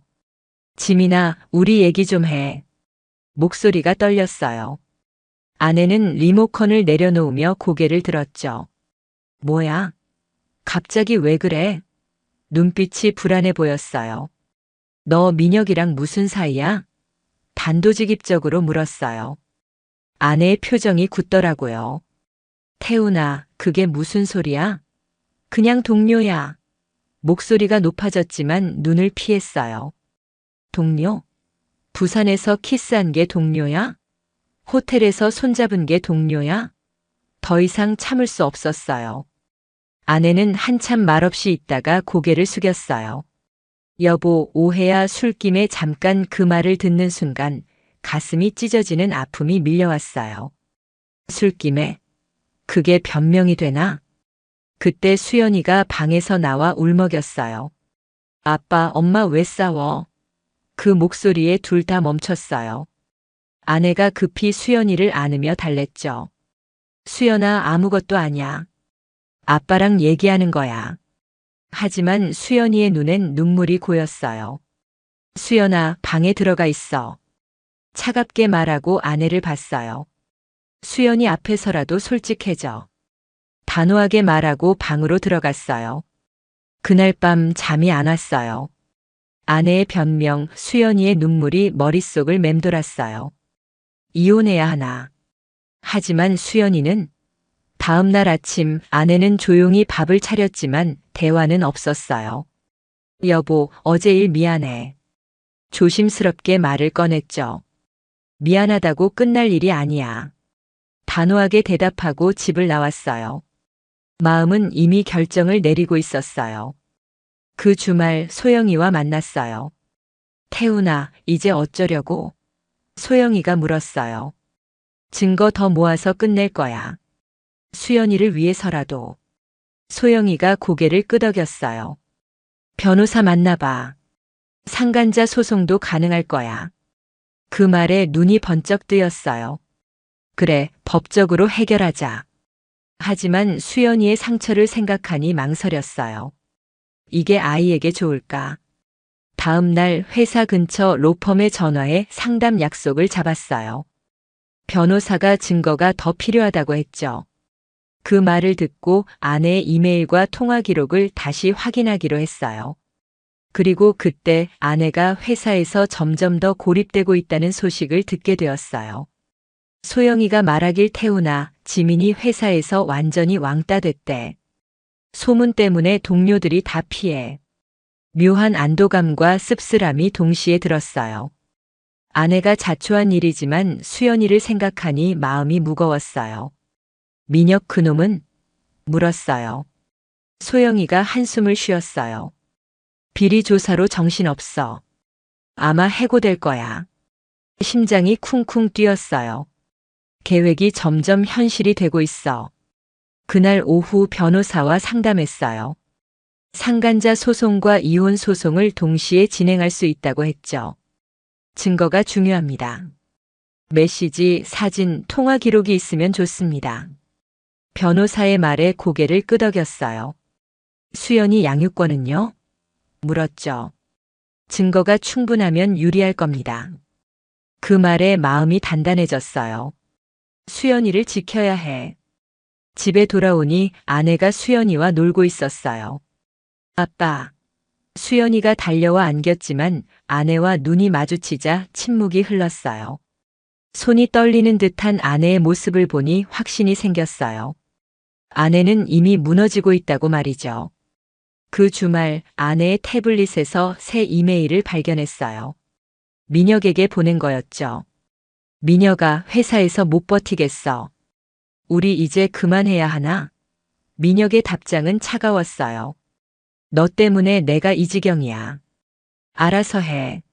지민아, 우리 얘기 좀 해. 목소리가 떨렸어요. 아내는 리모컨을 내려놓으며 고개를 들었죠. 뭐야? 갑자기 왜 그래? 눈빛이 불안해 보였어요. 너 민혁이랑 무슨 사이야? 단도직입적으로 물었어요. 아내의 표정이 굳더라고요. 태훈아, 그게 무슨 소리야? 그냥 동료야. 목소리가 높아졌지만 눈을 피했어요. 동료? 부산에서 키스한 게 동료야? 호텔에서 손잡은 게 동료야? 더 이상 참을 수 없었어요. 아내는 한참 말없이 있다가 고개를 숙였어요. 여보, 오해야. 술김에 잠깐 그 말을 듣는 순간 가슴이 찢어지는 아픔이 밀려왔어요. 술김에? 그게 변명이 되나? 그때 수연이가 방에서 나와 울먹였어요. 아빠, 엄마 왜 싸워? 그 목소리에 둘 다 멈췄어요. 아내가 급히 수연이를 안으며 달랬죠. 수연아, 아무것도 아니야. 아빠랑 얘기하는 거야. 하지만 수연이의 눈엔 눈물이 고였어요. 수연아, 방에 들어가 있어. 차갑게 말하고 아내를 봤어요. 수연이 앞에서라도 솔직해져. 단호하게 말하고 방으로 들어갔어요. 그날 밤 잠이 안 왔어요. 아내의 변명, 수연이의 눈물이 머릿속을 맴돌았어요. 이혼해야 하나. 하지만 수연이는 다음 날 아침 아내는 조용히 밥을 차렸지만 대화는 없었어요. 여보, 어제 일 미안해. 조심스럽게 말을 꺼냈죠. 미안하다고 끝날 일이 아니야. 단호하게 대답하고 집을 나왔어요. 마음은 이미 결정을 내리고 있었어요. 그 주말 소영이와 만났어요. 태훈아, 이제 어쩌려고? 소영이가 물었어요. 증거 더 모아서 끝낼 거야. 수연이를 위해서라도. 소영이가 고개를 끄덕였어요. 변호사 만나봐. 상간자 소송도 가능할 거야. 그 말에 눈이 번쩍 뜨였어요. 그래, 법적으로 해결하자. 하지만 수연이의 상처를 생각하니 망설였어요. 이게 아이에게 좋을까? 다음 날 회사 근처 로펌에 전화해 상담 약속을 잡았어요. 변호사가 증거가 더 필요하다고 했죠. 그 말을 듣고 아내의 이메일과 통화 기록을 다시 확인하기로 했어요. 그리고 그때 아내가 회사에서 점점 더 고립되고 있다는 소식을 듣게 되었어요. 소영이가 말하길 태훈아, 지민이 회사에서 완전히 왕따 됐대. 소문 때문에 동료들이 다 피해. 묘한 안도감과 씁쓸함이 동시에 들었어요. 아내가 자초한 일이지만 수연이를 생각하니 마음이 무거웠어요. 민혁 그놈은? 물었어요. 소영이가 한숨을 쉬었어요. 비리 조사로 정신없어. 아마 해고될 거야. 심장이 쿵쿵 뛰었어요. 계획이 점점 현실이 되고 있어. 그날 오후 변호사와 상담했어요. 상간자 소송과 이혼 소송을 동시에 진행할 수 있다고 했죠. 증거가 중요합니다. 메시지, 사진, 통화 기록이 있으면 좋습니다. 변호사의 말에 고개를 끄덕였어요. 수연이 양육권은요? 물었죠. 증거가 충분하면 유리할 겁니다. 그 말에 마음이 단단해졌어요. 수연이를 지켜야 해. 집에 돌아오니 아내가 수연이와 놀고 있었어요. 아빠. 수연이가 달려와 안겼지만 아내와 눈이 마주치자 침묵이 흘렀어요. 손이 떨리는 듯한 아내의 모습을 보니 확신이 생겼어요. 아내는 이미 무너지고 있다고 말이죠. 그 주말 아내의 태블릿에서 새 이메일을 발견했어요. 민혁에게 보낸 거였죠. 민혁아, 회사에서 못 버티겠어. 우리 이제 그만해야 하나? 민혁의 답장은 차가웠어요. 너 때문에 내가 이 지경이야. 알아서 해.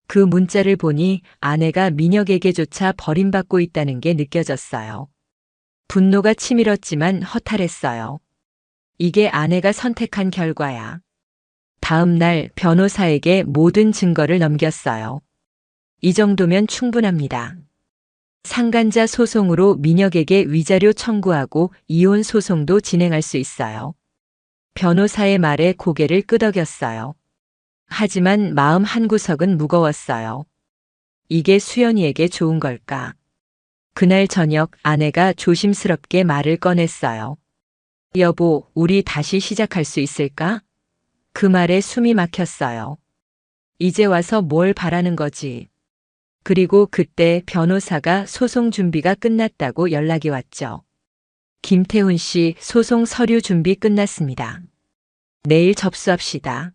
그 문자를 보니 아내가 민혁에게조차 버림받고 있다는 게 느껴졌어요. 분노가 치밀었지만 허탈했어요. 이게 아내가 선택한 결과야. 다음 날 변호사에게 모든 증거를 넘겼어요. 이 정도면 충분합니다. 상간자 소송으로 민혁에게 위자료 청구하고 이혼 소송도 진행할 수 있어요. 변호사의 말에 고개를 끄덕였어요. 하지만 마음 한구석은 무거웠어요. 이게 수연이에게 좋은 걸까? 그날 저녁 아내가 조심스럽게 말을 꺼냈어요. 여보, 우리 다시 시작할 수 있을까? 그 말에 숨이 막혔어요. 이제 와서 뭘 바라는 거지? 그리고 그때 변호사가 소송 준비가 끝났다고 연락이 왔죠. 김태훈 씨, 소송 서류 준비 끝났습니다. 내일 접수합시다.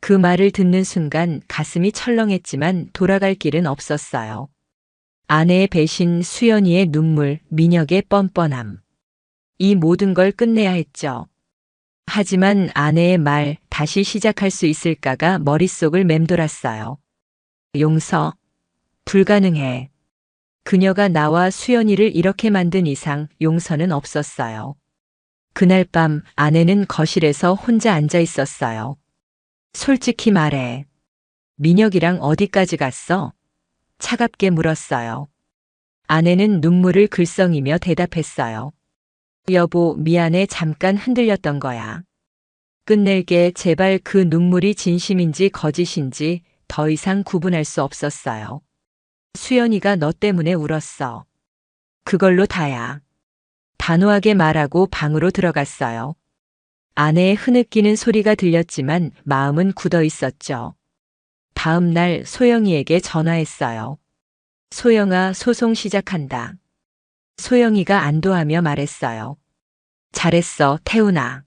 그 말을 듣는 순간 가슴이 철렁했지만 돌아갈 길은 없었어요. 아내의 배신, 수연이의 눈물, 민혁의 뻔뻔함. 이 모든 걸 끝내야 했죠. 하지만 아내의 말, 다시 시작할 수 있을까가 머릿속을 맴돌았어요. 용서. 불가능해. 그녀가 나와 수연이를 이렇게 만든 이상 용서는 없었어요. 그날 밤 아내는 거실에서 혼자 앉아 있었어요. 솔직히 말해. 민혁이랑 어디까지 갔어? 차갑게 물었어요. 아내는 눈물을 글썽이며 대답했어요. 여보, 미안해, 잠깐 흔들렸던 거야. 끝낼게. 제발. 그 눈물이 진심인지 거짓인지 더 이상 구분할 수 없었어요. 수연이가 너 때문에 울었어. 그걸로 다야. 단호하게 말하고 방으로 들어갔어요. 아내의 흐느끼는 소리가 들렸지만 마음은 굳어 있었죠. 다음 날 소영이에게 전화했어요. 소영아, 소송 시작한다. 소영이가 안도하며 말했어요. 잘했어, 태훈아.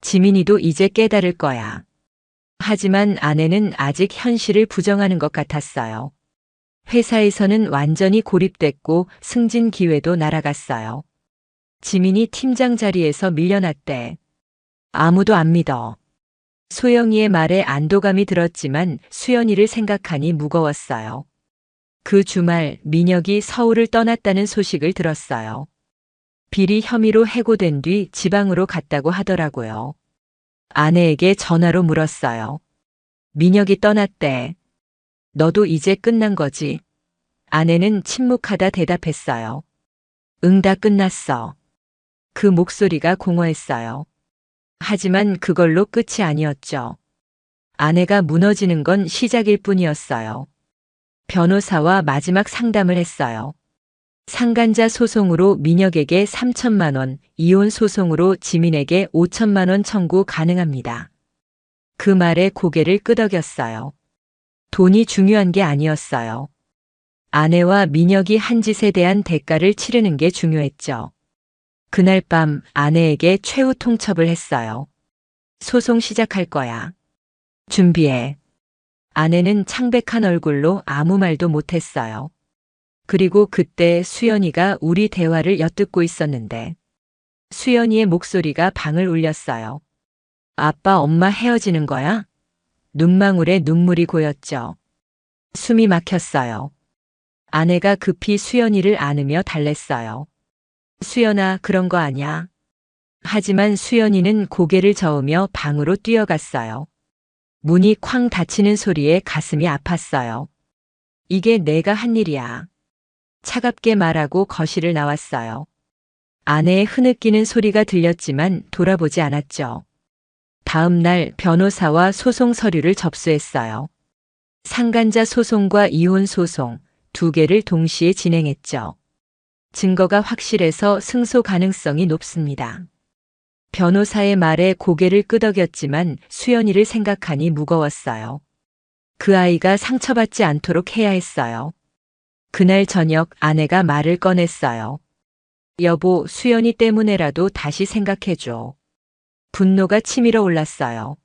지민이도 이제 깨달을 거야. 하지만 아내는 아직 현실을 부정하는 것 같았어요. 회사에서는 완전히 고립됐고 승진 기회도 날아갔어요. 지민이 팀장 자리에서 밀려났대. 아무도 안 믿어. 소영이의 말에 안도감이 들었지만 수연이를 생각하니 무거웠어요. 그 주말 민혁이 서울을 떠났다는 소식을 들었어요. 비리 혐의로 해고된 뒤 지방으로 갔다고 하더라고요. 아내에게 전화로 물었어요. 민혁이 떠났대. 너도 이제 끝난 거지? 아내는 침묵하다 대답했어요. 응, 다 끝났어. 그 목소리가 공허했어요. 하지만 그걸로 끝이 아니었죠. 아내가 무너지는 건 시작일 뿐이었어요. 변호사와 마지막 상담을 했어요. 상간자 소송으로 민혁에게 3천만 원, 이혼 소송으로 지민에게 5천만 원 청구 가능합니다. 그 말에 고개를 끄덕였어요. 돈이 중요한 게 아니었어요. 아내와 민혁이 한 짓에 대한 대가를 치르는 게 중요했죠. 그날 밤 아내에게 최후 통첩을 했어요. 소송 시작할 거야. 준비해. 아내는 창백한 얼굴로 아무 말도 못했어요. 그리고 그때 수연이가 우리 대화를 엿듣고 있었는데 수연이의 목소리가 방을 울렸어요. 아빠, 엄마 헤어지는 거야? 눈망울에 눈물이 고였죠. 숨이 막혔어요. 아내가 급히 수연이를 안으며 달랬어요. 수연아, 그런 거 아냐. 하지만 수연이는 고개를 저으며 방으로 뛰어갔어요. 문이 쾅 닫히는 소리에 가슴이 아팠어요. 이게 내가 한 일이야. 차갑게 말하고 거실을 나왔어요. 아내의 흐느끼는 소리가 들렸지만 돌아보지 않았죠. 다음 날 변호사와 소송 서류를 접수했어요. 상간자 소송과 이혼 소송 두 개를 동시에 진행했죠. 증거가 확실해서 승소 가능성이 높습니다. 변호사의 말에 고개를 끄덕였지만 수연이를 생각하니 무거웠어요. 그 아이가 상처받지 않도록 해야 했어요. 그날 저녁 아내가 말을 꺼냈어요. 여보, 수연이 때문에라도 다시 생각해줘. 분노가 치밀어 올랐어요.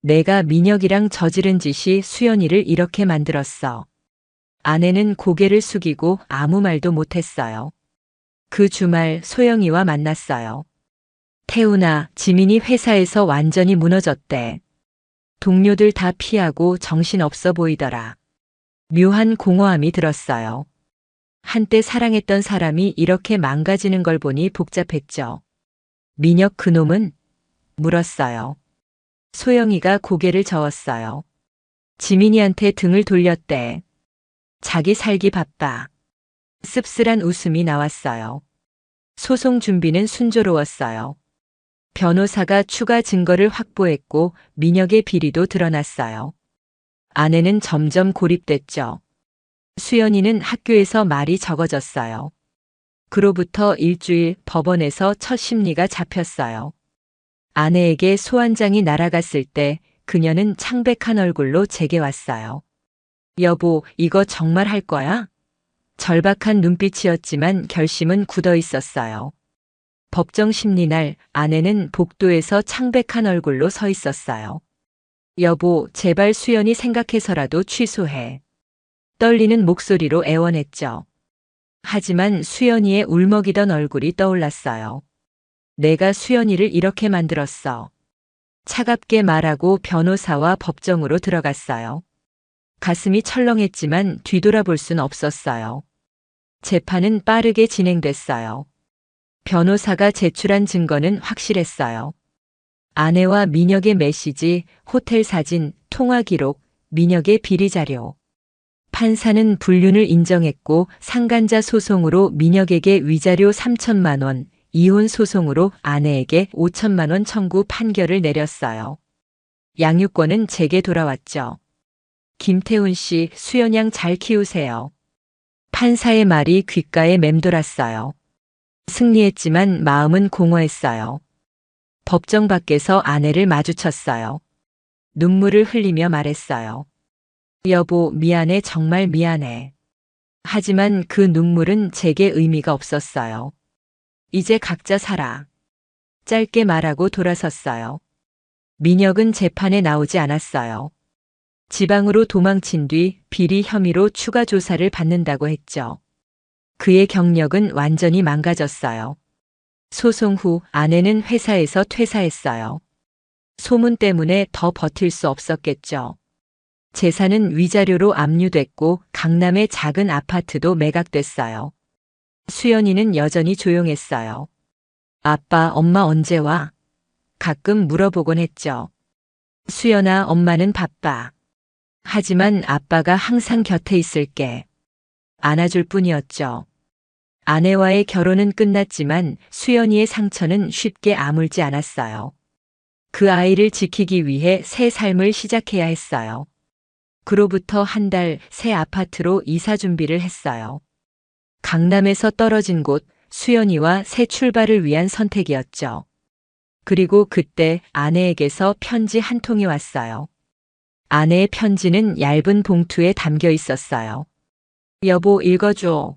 내가 민혁이랑 저지른 짓이 수연이를 이렇게 만들었어. 아내는 고개를 숙이고 아무 말도 못했어요. 그 주말 소영이와 만났어요. 태훈아, 지민이 회사에서 완전히 무너졌대. 동료들 다 피하고 정신없어 보이더라. 묘한 공허함이 들었어요. 한때 사랑했던 사람이 이렇게 망가지는 걸 보니 복잡했죠. 민혁 그놈은? 물었어요. 소영이가 고개를 저었어요. 지민이한테 등을 돌렸대. 자기 살기 바빠. 씁쓸한 웃음이 나왔어요. 소송 준비는 순조로웠어요. 변호사가 추가 증거를 확보했고 민혁의 비리도 드러났어요. 아내는 점점 고립됐죠. 수연이는 학교에서 말이 적어졌어요. 그로부터 일주일 법원에서 첫 심리가 잡혔어요. 아내에게 소환장이 날아갔을 때 그녀는 창백한 얼굴로 제게 왔어요. 여보, 이거 정말 할 거야? 절박한 눈빛이었지만 결심은 굳어 있었어요. 법정 심리날 아내는 복도에서 창백한 얼굴로 서 있었어요. 여보, 제발 수연이 생각해서라도 취소해. 떨리는 목소리로 애원했죠. 하지만 수연이의 울먹이던 얼굴이 떠올랐어요. 내가 수연이를 이렇게 만들었어. 차갑게 말하고 변호사와 법정으로 들어갔어요. 가슴이 철렁했지만 뒤돌아볼 순 없었어요. 재판은 빠르게 진행됐어요. 변호사가 제출한 증거는 확실했어요. 아내와 민혁의 메시지, 호텔 사진, 통화 기록, 민혁의 비리 자료. 판사는 불륜을 인정했고 상간자 소송으로 민혁에게 위자료 3천만 원, 이혼 소송으로 아내에게 5천만 원 청구 판결을 내렸어요. 양육권은 제게 돌아왔죠. 김태훈 씨, 수연양 잘 키우세요. 판사의 말이 귓가에 맴돌았어요. 승리했지만 마음은 공허했어요. 법정 밖에서 아내를 마주쳤어요. 눈물을 흘리며 말했어요. 여보, 미안해, 정말 미안해. 하지만 그 눈물은 제게 의미가 없었어요. 이제 각자 살아. 짧게 말하고 돌아섰어요. 민혁은 재판에 나오지 않았어요. 지방으로 도망친 뒤 비리 혐의로 추가 조사를 받는다고 했죠. 그의 경력은 완전히 망가졌어요. 소송 후 아내는 회사에서 퇴사했어요. 소문 때문에 더 버틸 수 없었겠죠. 재산은 위자료로 압류됐고 강남의 작은 아파트도 매각됐어요. 수연이는 여전히 조용했어요. 아빠, 엄마 언제 와? 가끔 물어보곤 했죠. 수연아, 엄마는 바빠. 하지만 아빠가 항상 곁에 있을게. 안아줄 뿐이었죠. 아내와의 결혼은 끝났지만 수연이의 상처는 쉽게 아물지 않았어요. 그 아이를 지키기 위해 새 삶을 시작해야 했어요. 그로부터 한 달 새 아파트로 이사 준비를 했어요. 강남에서 떨어진 곳, 수연이와 새 출발을 위한 선택이었죠. 그리고 그때 아내에게서 편지 한 통이 왔어요. 아내의 편지는 얇은 봉투에 담겨 있었어요. 여보, 읽어줘.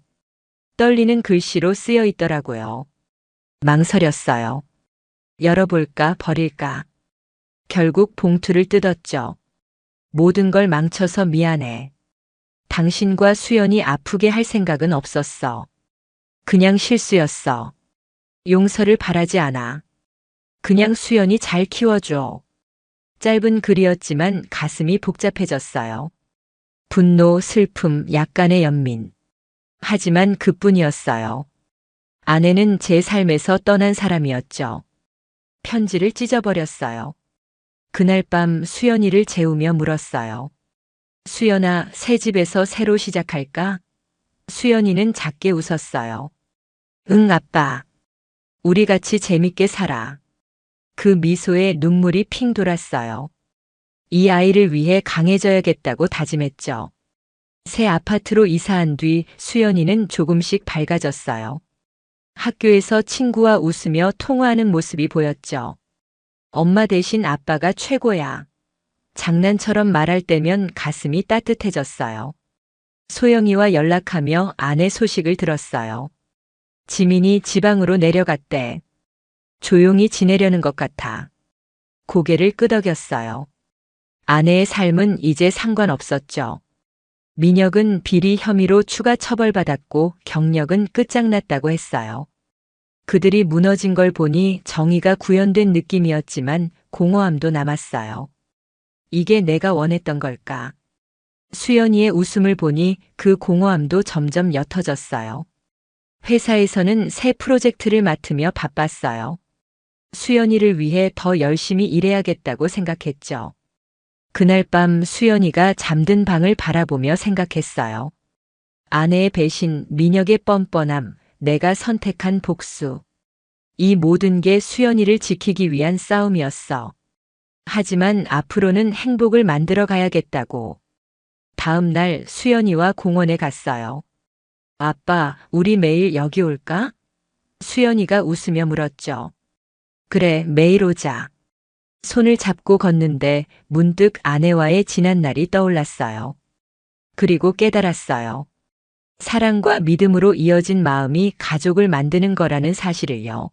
떨리는 글씨로 쓰여 있더라고요. 망설였어요. 열어볼까, 버릴까. 결국 봉투를 뜯었죠. 모든 걸 망쳐서 미안해. 당신과 수연이 아프게 할 생각은 없었어. 그냥 실수였어. 용서를 바라지 않아. 그냥 수연이 잘 키워줘. 짧은 글이었지만 가슴이 복잡해졌어요. 분노, 슬픔, 약간의 연민. 하지만 그뿐이었어요. 아내는 제 삶에서 떠난 사람이었죠. 편지를 찢어버렸어요. 그날 밤 수연이를 재우며 물었어요. 수연아, 새 집에서 새로 시작할까? 수연이는 작게 웃었어요. 응, 아빠. 우리 같이 재밌게 살아. 그 미소에 눈물이 핑 돌았어요. 이 아이를 위해 강해져야겠다고 다짐했죠. 새 아파트로 이사한 뒤 수연이는 조금씩 밝아졌어요. 학교에서 친구와 웃으며 통화하는 모습이 보였죠. 엄마 대신 아빠가 최고야. 장난처럼 말할 때면 가슴이 따뜻해졌어요. 소영이와 연락하며 아내 소식을 들었어요. 지민이 지방으로 내려갔대. 조용히 지내려는 것 같아. 고개를 끄덕였어요. 아내의 삶은 이제 상관없었죠. 민혁은 비리 혐의로 추가 처벌받았고 경력은 끝장났다고 했어요. 그들이 무너진 걸 보니 정의가 구현된 느낌이었지만 공허함도 남았어요. 이게 내가 원했던 걸까? 수연이의 웃음을 보니 그 공허함도 점점 옅어졌어요. 회사에서는 새 프로젝트를 맡으며 바빴어요. 수연이를 위해 더 열심히 일해야겠다고 생각했죠. 그날 밤 수연이가 잠든 방을 바라보며 생각했어요. 아내의 배신, 민혁의 뻔뻔함, 내가 선택한 복수. 이 모든 게 수연이를 지키기 위한 싸움이었어. 하지만 앞으로는 행복을 만들어 가야겠다고. 다음 날 수연이와 공원에 갔어요. 아빠, 우리 매일 여기 올까? 수연이가 웃으며 물었죠. 그래, 매일 오자. 손을 잡고 걷는데 문득 아내와의 지난 날이 떠올랐어요. 그리고 깨달았어요. 사랑과 믿음으로 이어진 마음이 가족을 만드는 거라는 사실을요.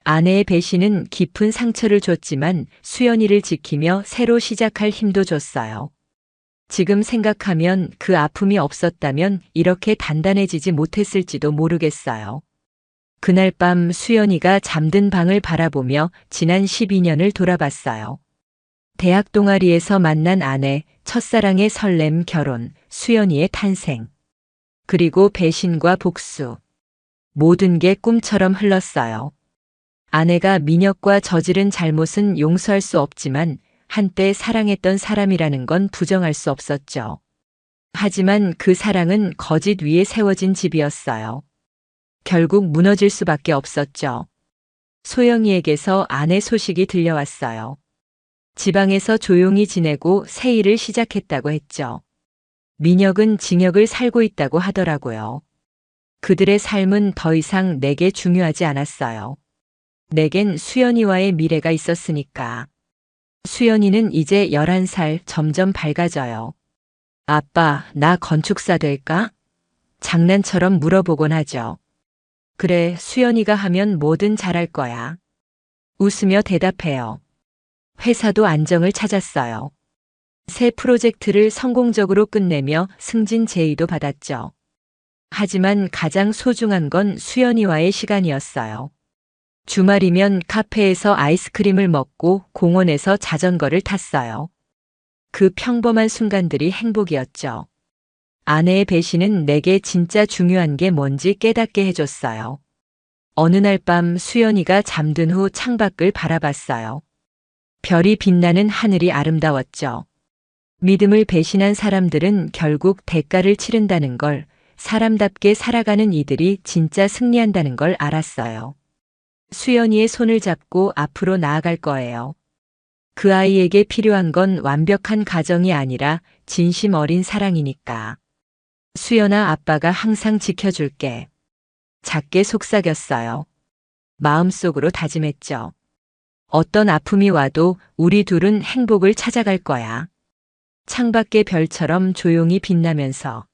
아내의 배신은 깊은 상처를 줬지만 수연이를 지키며 새로 시작할 힘도 줬어요. 지금 생각하면 그 아픔이 없었다면 이렇게 단단해지지 못했을지도 모르겠어요. 그날 밤 수연이가 잠든 방을 바라보며 지난 12년을 돌아봤어요. 대학 동아리에서 만난 아내, 첫사랑의 설렘, 결혼, 수연이의 탄생. 그리고 배신과 복수. 모든 게 꿈처럼 흘렀어요. 아내가 민혁과 저지른 잘못은 용서할 수 없지만 한때 사랑했던 사람이라는 건 부정할 수 없었죠. 하지만 그 사랑은 거짓 위에 세워진 집이었어요. 결국 무너질 수밖에 없었죠. 소영이에게서 아내 소식이 들려왔어요. 지방에서 조용히 지내고 새 일을 시작했다고 했죠. 민혁은 징역을 살고 있다고 하더라고요. 그들의 삶은 더 이상 내게 중요하지 않았어요. 내겐 수연이와의 미래가 있었으니까. 수연이는 이제 11살, 점점 밝아져요. 아빠, 나 건축사 될까? 장난처럼 물어보곤 하죠. 그래, 수연이가 하면 뭐든 잘할 거야. 웃으며 대답해요. 회사도 안정을 찾았어요. 새 프로젝트를 성공적으로 끝내며 승진 제의도 받았죠. 하지만 가장 소중한 건 수연이와의 시간이었어요. 주말이면 카페에서 아이스크림을 먹고 공원에서 자전거를 탔어요. 그 평범한 순간들이 행복이었죠. 아내의 배신은 내게 진짜 중요한 게 뭔지 깨닫게 해줬어요. 어느 날 밤 수연이가 잠든 후 창밖을 바라봤어요. 별이 빛나는 하늘이 아름다웠죠. 믿음을 배신한 사람들은 결국 대가를 치른다는 걸, 사람답게 살아가는 이들이 진짜 승리한다는 걸 알았어요. 수연이의 손을 잡고 앞으로 나아갈 거예요. 그 아이에게 필요한 건 완벽한 가정이 아니라 진심 어린 사랑이니까. 수연아, 아빠가 항상 지켜줄게. 작게 속삭였어요. 마음속으로 다짐했죠. 어떤 아픔이 와도 우리 둘은 행복을 찾아갈 거야. 창밖의 별처럼 조용히 빛나면서